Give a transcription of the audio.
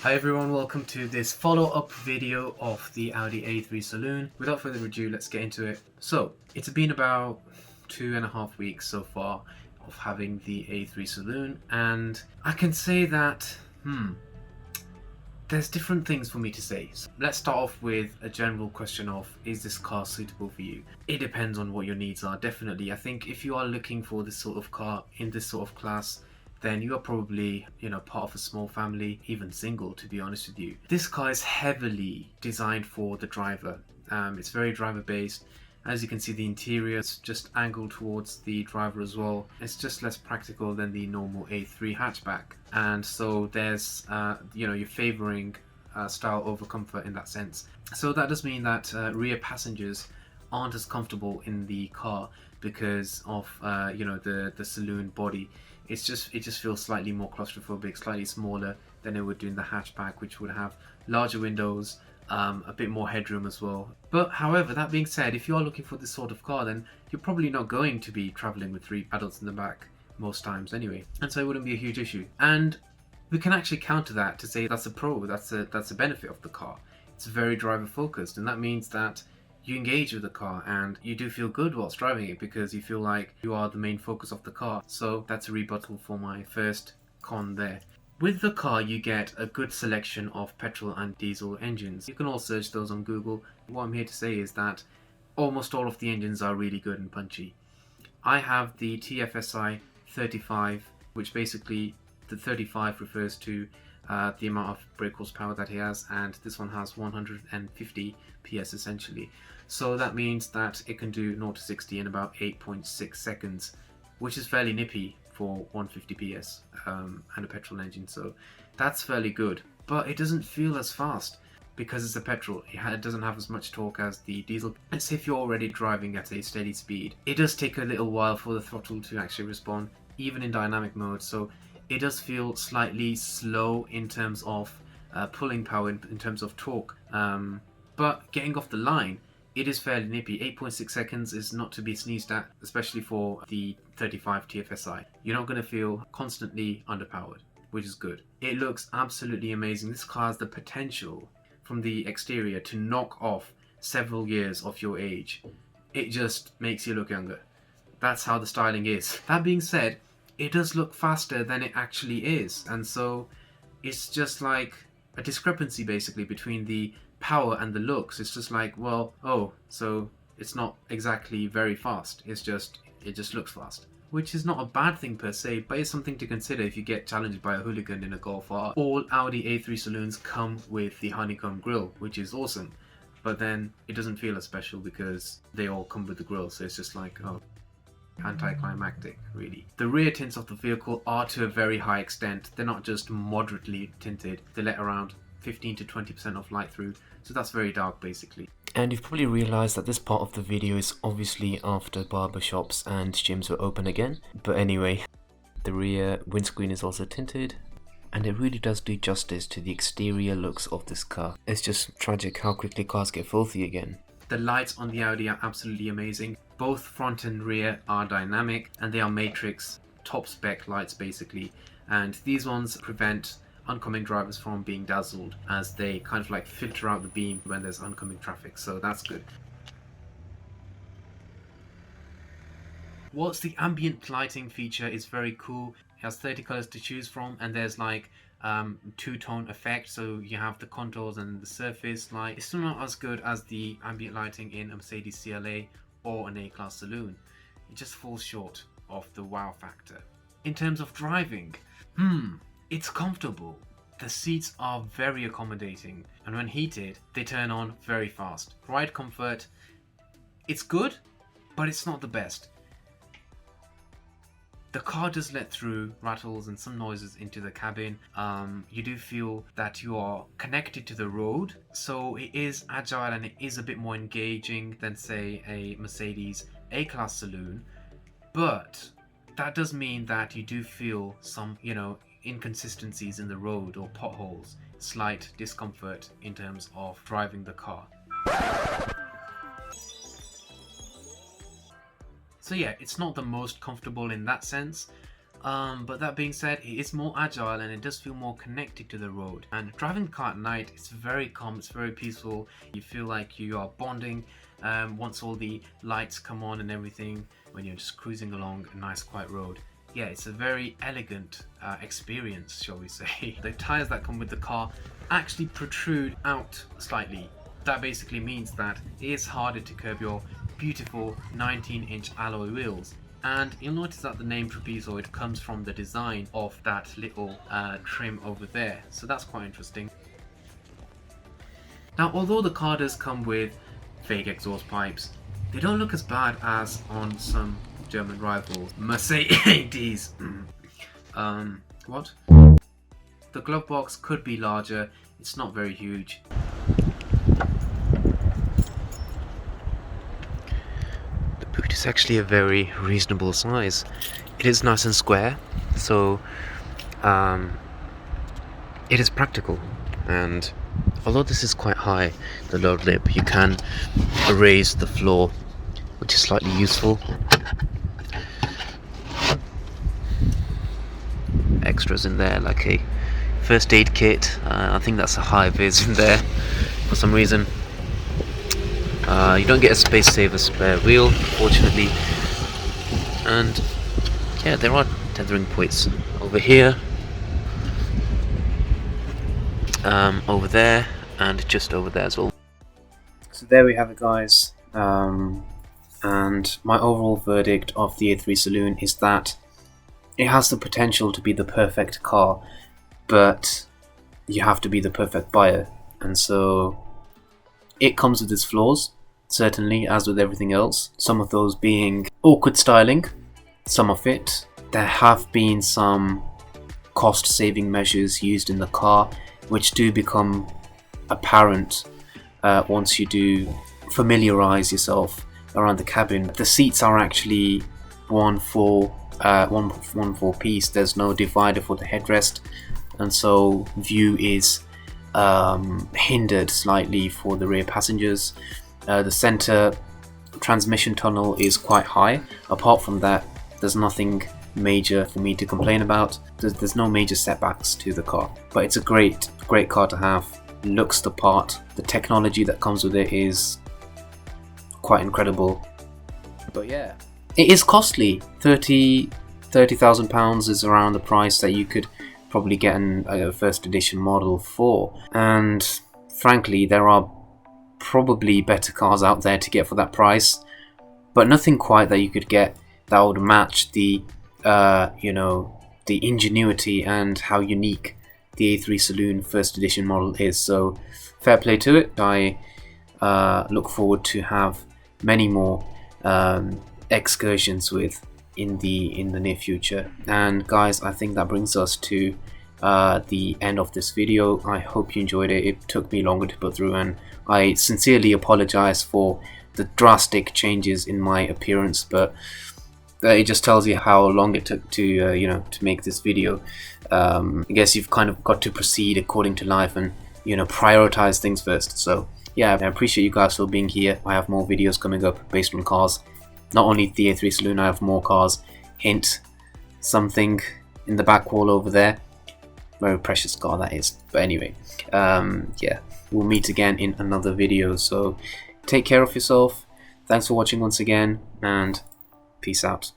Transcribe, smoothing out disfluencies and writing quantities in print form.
Hi everyone, welcome to this follow-up video of the Audi A3 Saloon. Without further ado, let's get into it. So, it's been about 2.5 weeks so far of having the A3 Saloon, and I can say that, there's different things for me to say. So let's start off with a general question of, is this car suitable for you? It depends on what your needs are, definitely. I think if you are looking for this sort of car in this sort of class, then you are probably, part of a small family, even single, to be honest with you. This car is heavily designed for the driver. It's very driver based. As you can see, the interior is just angled towards the driver as well. It's just less practical than the normal A3 hatchback. And so there's, you're favoring style over comfort in that sense. So that does mean that rear passengers aren't as comfortable in the car because of, the saloon body. It just feels slightly more claustrophobic, slightly smaller than it would do in the hatchback, which would have larger windows, a bit more headroom as well. But however, that being said, if you are looking for this sort of car, then you're probably not going to be traveling with 3 adults in the back most times anyway, and so it wouldn't be a huge issue. And we can actually counter that to say that's a pro, that's a benefit of the car. It's very driver focused, and that means that you engage with the car and you do feel good whilst driving it because you feel like you are the main focus of the car. So that's a rebuttal for my first con there. With the car, you get a good selection of petrol and diesel engines. You can all search those on Google. What I'm here to say is that almost all of the engines are really good and punchy. I have the TFSI 35, which basically the 35 refers to the amount of brake horsepower that he has, and this one has 150 PS essentially. So that means that it can do 0 to 60 in about 8.6 seconds, which is fairly nippy for 150 PS and a petrol engine, so that's fairly good. But it doesn't feel as fast because it's a petrol. It doesn't have as much torque as the diesel. Let's say if you're already driving at a steady speed, it does take a little while for the throttle to actually respond, even in dynamic mode, so it does feel slightly slow in terms of pulling power, in terms of torque. But getting off the line, it is fairly nippy. 8.6 seconds is not to be sneezed at, especially for the 35 TFSI. You're not going to feel constantly underpowered, which is good. It looks absolutely amazing. This car has the potential from the exterior to knock off several years of your age. It just makes you look younger. That's how the styling is. That being said, it does look faster than it actually is, and so it's just like a discrepancy basically between the power and the looks. It's just like, well, so it's not exactly very fast, it just looks fast, which is not a bad thing per se, but it's something to consider if you get challenged by a hooligan in a Golf R. All Audi A3 Saloons come with the Honeycomb Grill, which is awesome, but then it doesn't feel as special because they all come with the grill, so it's just like, anticlimactic really. The rear tints of the vehicle are to a very high extent. They're not just moderately tinted, they let around 15 to 20% of light through, so that's very dark basically. And you've probably realised that this part of the video is obviously after barbershops and gyms were open again, but anyway, the rear windscreen is also tinted, and it really does do justice to the exterior looks of this car. It's just tragic how quickly cars get filthy again. The lights on the Audi are absolutely amazing. Both front and rear are dynamic, and they are matrix top spec lights basically, and these ones prevent oncoming drivers from being dazzled as they kind of like filter out the beam when there's oncoming traffic, so that's good. Whilst the ambient lighting feature is very cool, it has 30 colors to choose from, and there's like two-tone effect, so you have the contours and the surface light. It's still not as good as the ambient lighting in a Mercedes CLA or an A-Class Saloon. It just falls short of the wow factor. In terms of driving, it's comfortable. The seats are very accommodating, and when heated, they turn on very fast. Ride comfort, it's good, but it's not the best. The car does let through rattles and some noises into the cabin. You do feel that you are connected to the road, so it is agile and it is a bit more engaging than say a Mercedes A-Class Saloon, but that does mean that you do feel some, inconsistencies in the road or potholes, slight discomfort in terms of driving the car. So yeah, it's not the most comfortable in that sense. But that being said, it is more agile and it does feel more connected to the road. And driving the car at night, it's very calm, it's very peaceful. You feel like you are bonding once all the lights come on and everything, when you're just cruising along a nice quiet road. Yeah, it's a very elegant experience, shall we say. The tyres that come with the car actually protrude out slightly. That basically means that it is harder to curb your beautiful 19-inch alloy wheels. And you'll notice that the name trapezoid comes from the design of that little trim over there, so that's quite interesting. Now, although the car does come with fake exhaust pipes, they don't look as bad as on some German rivals, Mercedes. What? The glove box could be larger, it's not very huge. It's actually a very reasonable size. It is nice and square, so it is practical. And although this is quite high, the load lip, you can raise the floor, which is slightly useful. Extras in there, like a first aid kit. I think that's a high vis in there for some reason. You don't get a space saver spare wheel, fortunately, and yeah, there are tethering points over here, over there, and just over there as well. So there we have it, guys, and my overall verdict of the A3 Saloon is that it has the potential to be the perfect car, but you have to be the perfect buyer, and so it comes with its flaws, certainly, as with everything else. Some of those being awkward styling, some of it. There have been some cost-saving measures used in the car, which do become apparent once you do familiarize yourself around the cabin. The seats are actually one full piece. There's no divider for the headrest, and so view is hindered slightly for the rear passengers. The center transmission tunnel is quite high. Apart from that, there's nothing major for me to complain about. There's no major setbacks to the car, but it's a great car to have. Looks the part. The technology that comes with it is quite incredible. But yeah, it is costly. £30,000 is around the price that you could probably get a first edition model for, and frankly there are probably better cars out there to get for that price, but nothing quite that you could get that would match the the ingenuity and how unique the A3 Saloon first edition model is. So fair play to it. I look forward to have many more excursions with in the near future. And guys, I think that brings us to the end of this video. I hope you enjoyed it. It took me longer to put through, and I sincerely apologize for the drastic changes in my appearance, but it just tells you how long it took to to make this video. I guess you've kind of got to proceed according to life and prioritize things first. So yeah, I appreciate you guys for being here. I have more videos coming up based on cars. Not only the A3 Saloon, I have more cars. Hint, something in the back wall over there. Very precious car that is. But anyway, yeah, we'll meet again in another video. So take care of yourself. Thanks for watching once again, and peace out.